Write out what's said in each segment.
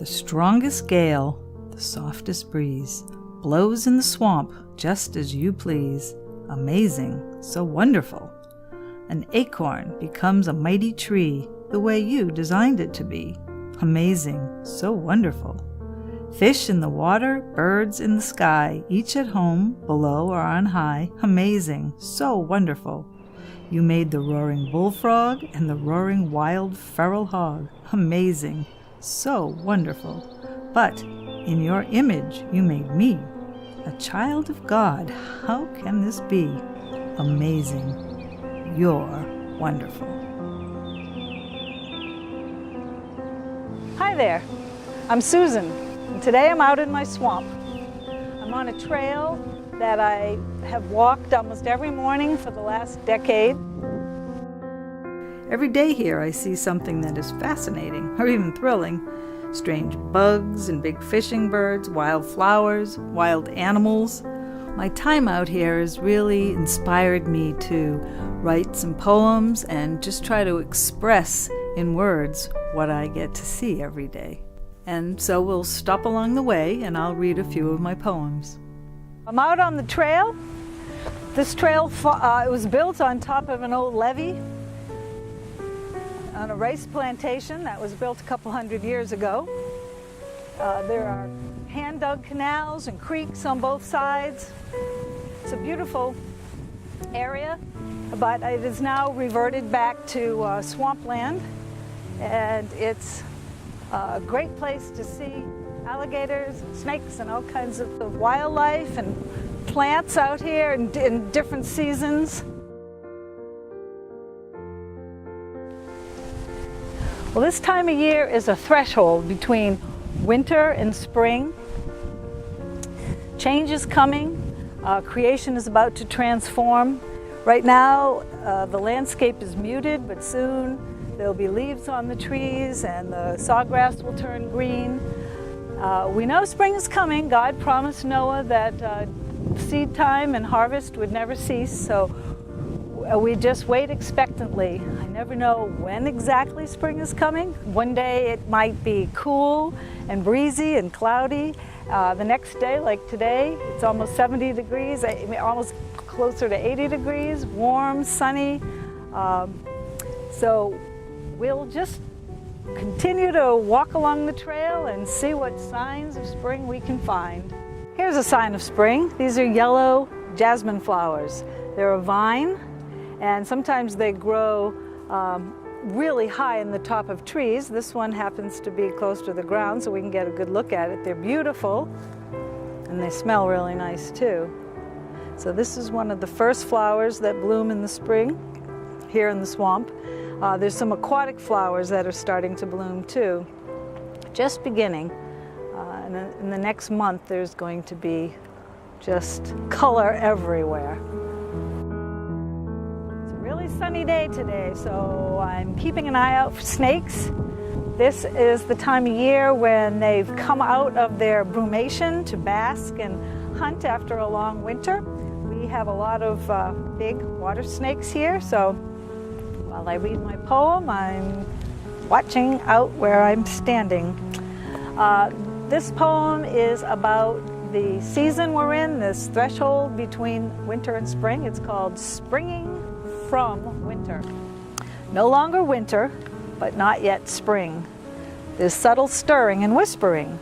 The strongest gale, the softest breeze, blows in the swamp just as you please. Amazing, so wonderful. An acorn becomes a mighty tree, the way you designed it to be. Amazing, so wonderful. Fish in the water, birds in the sky, each at home, below or on high. Amazing, so wonderful. You made the roaring bullfrog and the roaring wild feral hog. Amazing, so wonderful. But in your image you made me, a child of God. How can this be? Amazing, you're wonderful. Hi there, I'm Susan, and today I'm out in my swamp. I'm on a trail that I have walked almost every morning for the last decade. Every day here I see something that is fascinating or even thrilling. Strange bugs and big fishing birds, wild flowers, wild animals. My time out here has really inspired me to write some poems and just try to express in words what I get to see every day. And so we'll stop along the way and I'll read a few of my poems. I'm out on the trail. This trail it was built on top of an old levee on a rice plantation that was built a couple hundred years ago. There are hand-dug canals and creeks on both sides. It's a beautiful area, but it is now reverted back to swampland, and it's a great place to see alligators and snakes and all kinds of wildlife and plants out here in different seasons. Well, this time of year is a threshold between winter and spring. Change is coming. Creation is about to transform. Right now, the landscape is muted, but soon there'll be leaves on the trees and the sawgrass will turn green. We know spring is coming. God promised Noah that seed time and harvest would never cease, so we just wait expectantly. I never know when exactly spring is coming. One day it might be cool and breezy and cloudy. The next day, like today, it's almost 70 degrees, almost closer to 80 degrees, warm, sunny. So we'll just continue to walk along the trail and see what signs of spring we can find. Here's a sign of spring. These are yellow jasmine flowers. They're a vine, and sometimes they grow really high in the top of trees. This one happens to be close to the ground, so we can get a good look at it. They're beautiful, and they smell really nice too. So this is one of the first flowers that bloom in the spring here in the swamp. There's some aquatic flowers that are starting to bloom too, just beginning. And in the next month there's going to be just color everywhere. It's a really sunny day today, so I'm keeping an eye out for snakes. This is the time of year when they've come out of their brumation to bask and hunt after a long winter. We have a lot of big water snakes here, so while I read my poem, I'm watching out where I'm standing. This poem is about the season we're in, this threshold between winter and spring. It's called Springing from Winter. No longer winter, but not yet spring. There's subtle stirring and whispering.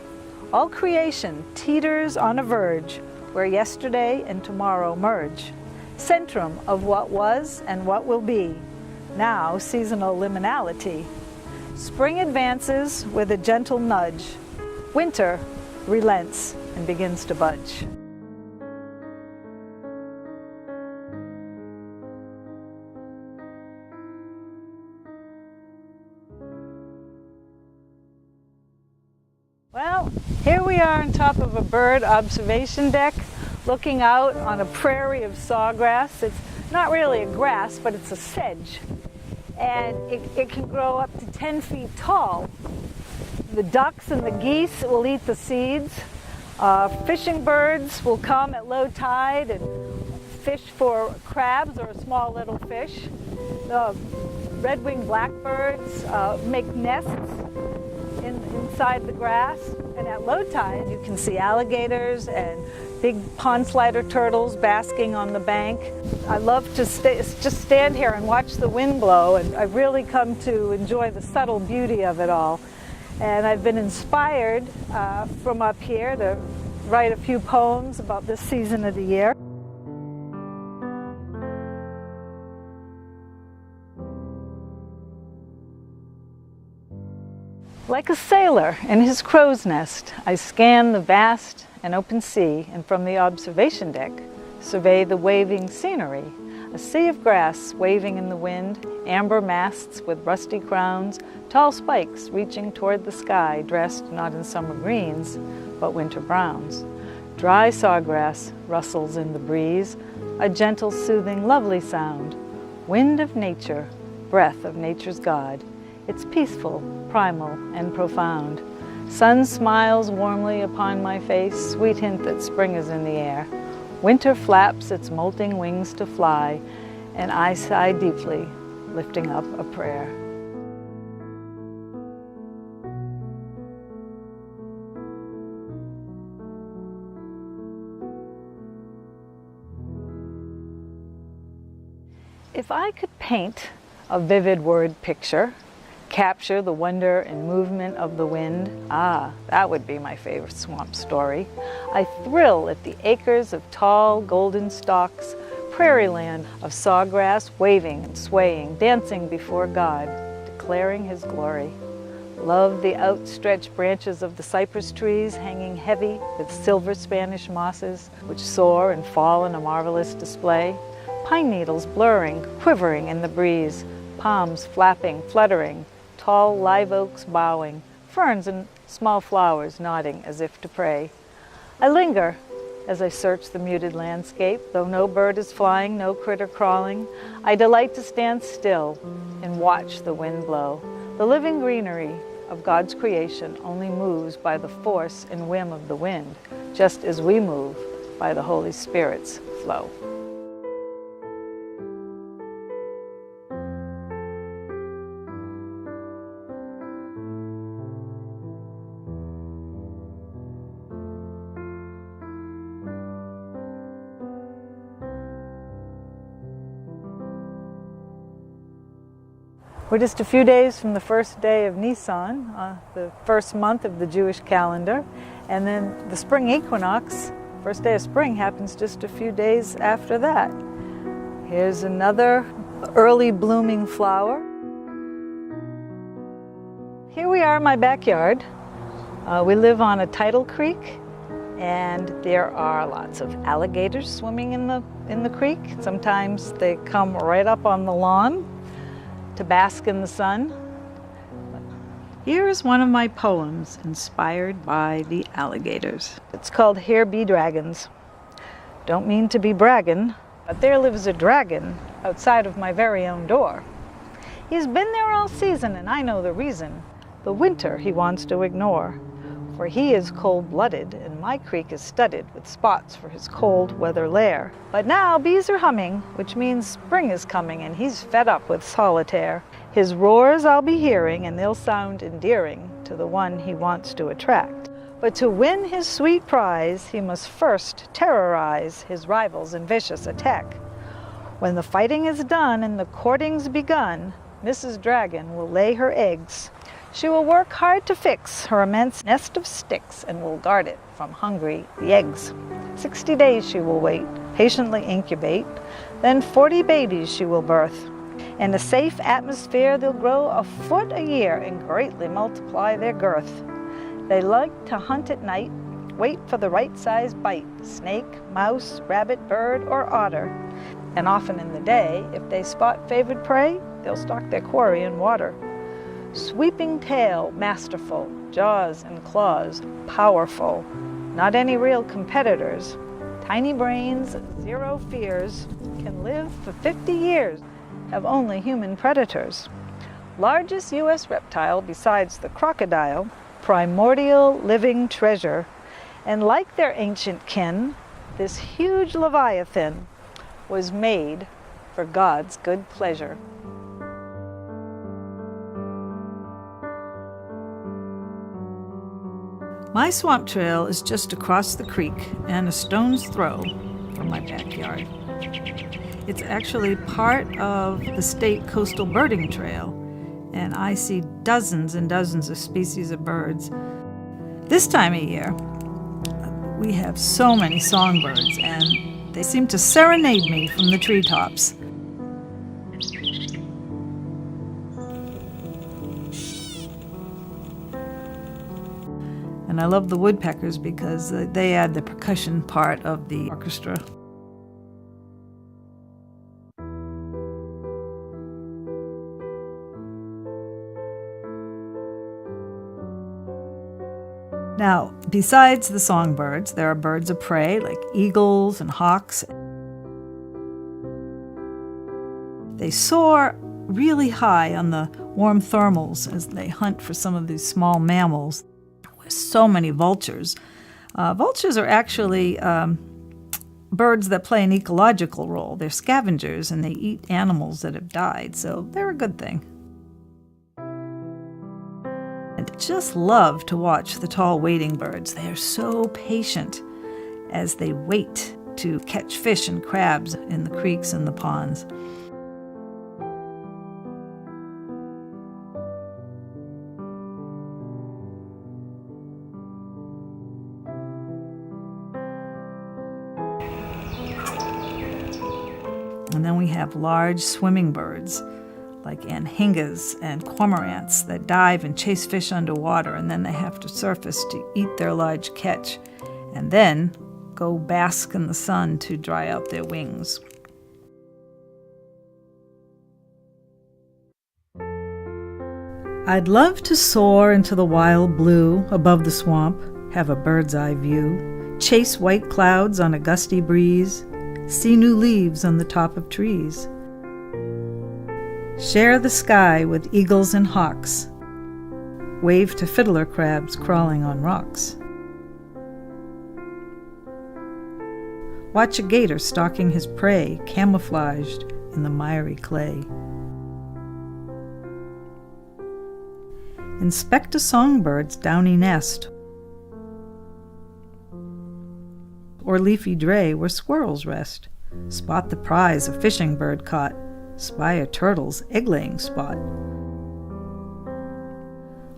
All creation teeters on a verge where yesterday and tomorrow merge. Centrum of what was and what will be. Now seasonal liminality. Spring advances with a gentle nudge. Winter relents and begins to budge. Well, here we are on top of a bird observation deck, looking out on a prairie of sawgrass. It's not really a grass, but it's a sedge. And it can grow up to 10 feet tall. The ducks and the geese will eat the seeds. Fishing birds will come at low tide and fish for crabs or small little fish. The red-winged blackbirds make nests inside the grass. And at low tide, you can see alligators and big pond slider turtles basking on the bank. I love to just stand here and watch the wind blow, and I've really come to enjoy the subtle beauty of it all. And I've been inspired from up here to write a few poems about this season of the year. Like a sailor in his crow's nest, I scan the vast and open sea, and from the observation deck, survey the waving scenery. A sea of grass waving in the wind, amber masts with rusty crowns, tall spikes reaching toward the sky, dressed not in summer greens, but winter browns. Dry sawgrass rustles in the breeze, a gentle, soothing, lovely sound. Wind of nature, breath of nature's God. It's peaceful, primal, and profound. Sun smiles warmly upon my face, sweet hint that spring is in the air. Winter flaps its molting wings to fly, and I sigh deeply, lifting up a prayer. If I could paint a vivid word picture, capture the wonder and movement of the wind, that would be my favorite swamp story. I thrill at the acres of tall golden stalks, prairie land of sawgrass waving and swaying, dancing before God, declaring His glory. Love the outstretched branches of the cypress trees hanging heavy with silver Spanish mosses, which soar and fall in a marvelous display. Pine needles blurring, quivering in the breeze, palms flapping, fluttering, tall live oaks bowing, ferns and small flowers nodding as if to pray. I linger as I search the muted landscape, though no bird is flying, no critter crawling. I delight to stand still and watch the wind blow. The living greenery of God's creation only moves by the force and whim of the wind, just as we move by the Holy Spirit's flow. We're just a few days from the first day of NISSAN, the first month of the Jewish calendar, and then the spring equinox, first day of spring, happens just a few days after that. Here's another early blooming flower. Here we are in my backyard. We live on a tidal creek, and there are lots of alligators swimming in the creek. Sometimes they come right up on the lawn to bask in the sun. Here is one of my poems inspired by the alligators. It's called Here Be Dragons. Don't mean to be braggin', but there lives a dragon outside of my very own door. He's been there all season, and I know the reason. The winter he wants to ignore. For he is cold-blooded, and my creek is studded with spots for his cold weather lair. But now bees are humming, which means spring is coming, and he's fed up with solitaire. His roars I'll be hearing, and they'll sound endearing to the one he wants to attract. But to win his sweet prize, he must first terrorize his rivals in vicious attack. When the fighting is done and the courting's begun, Mrs. Dragon will lay her eggs. She will work hard to fix her immense nest of sticks and will guard it from hungry the eggs. 60 days she will wait, patiently incubate, then 40 babies she will birth. In a safe atmosphere they'll grow a foot a year and greatly multiply their girth. They like to hunt at night, wait for the right size bite, snake, mouse, rabbit, bird, or otter. And often in the day, if they spot favored prey, they'll stalk their quarry in water. Sweeping tail, masterful, jaws and claws, powerful, not any real competitors. Tiny brains, zero fears, can live for 50 years, have only human predators. Largest U.S. reptile besides the crocodile, primordial living treasure, and like their ancient kin, this huge Leviathan was made for God's good pleasure. My swamp trail is just across the creek and a stone's throw from my backyard. It's actually part of the state coastal birding trail, and I see dozens and dozens of species of birds. This time of year, we have so many songbirds, and they seem to serenade me from the treetops. And I love the woodpeckers because they add the percussion part of the orchestra. Now, besides the songbirds, there are birds of prey like eagles and hawks. They soar really high on the warm thermals as they hunt for some of these small mammals. With so many vultures. Vultures are actually birds that play an ecological role. They're scavengers and they eat animals that have died, so they're a good thing. I just love to watch the tall wading birds. They are so patient as they wait to catch fish and crabs in the creeks and the ponds. And then we have large swimming birds like anhingas and cormorants that dive and chase fish underwater, and then they have to surface to eat their large catch and then go bask in the sun to dry out their wings. I'd love to soar into the wild blue above the swamp, have a bird's eye view, chase white clouds on a gusty breeze, see new leaves on the top of trees. Share the sky with eagles and hawks. Wave to fiddler crabs crawling on rocks. Watch a gator stalking his prey, camouflaged in the miry clay. Inspect a songbird's downy nest, or leafy dray where squirrels rest. Spot the prize a fishing bird caught. Spy a turtle's egg-laying spot.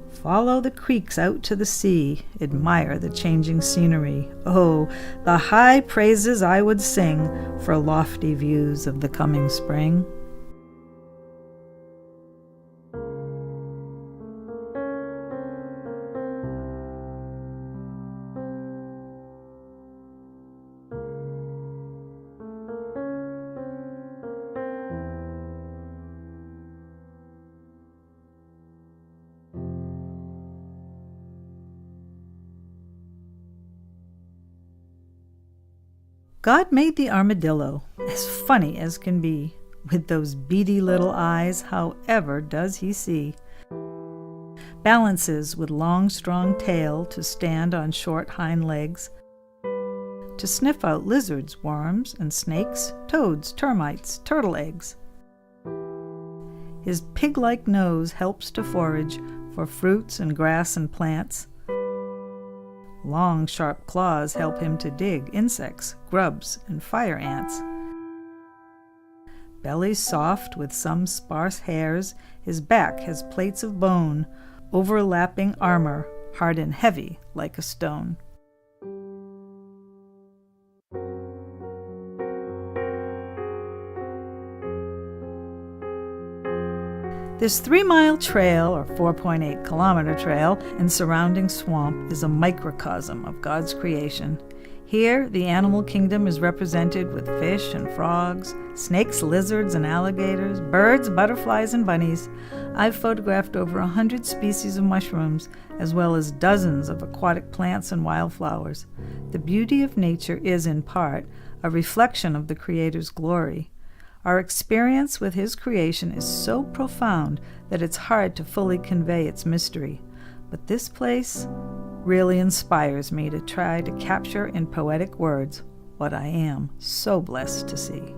Follow the creeks out to the sea. Admire the changing scenery. Oh, the high praises I would sing for lofty views of the coming spring. God made the armadillo, as funny as can be. With those beady little eyes, however does he see? Balances with long, strong tail to stand on short hind legs, to sniff out lizards, worms, and snakes, toads, termites, turtle eggs. His pig-like nose helps to forage for fruits and grass and plants. Long, sharp claws help him to dig insects, grubs, and fire ants. Belly soft with some sparse hairs, his back has plates of bone, overlapping armor, hard and heavy like a stone. This 3-mile trail, or 4.8-kilometer trail, and surrounding swamp is a microcosm of God's creation. Here, the animal kingdom is represented with fish and frogs, snakes, lizards, and alligators, birds, butterflies, and bunnies. I've photographed over 100 species of mushrooms, as well as dozens of aquatic plants and wildflowers. The beauty of nature is, in part, a reflection of the Creator's glory. Our experience with His creation is so profound that it's hard to fully convey its mystery. But this place really inspires me to try to capture in poetic words what I am so blessed to see.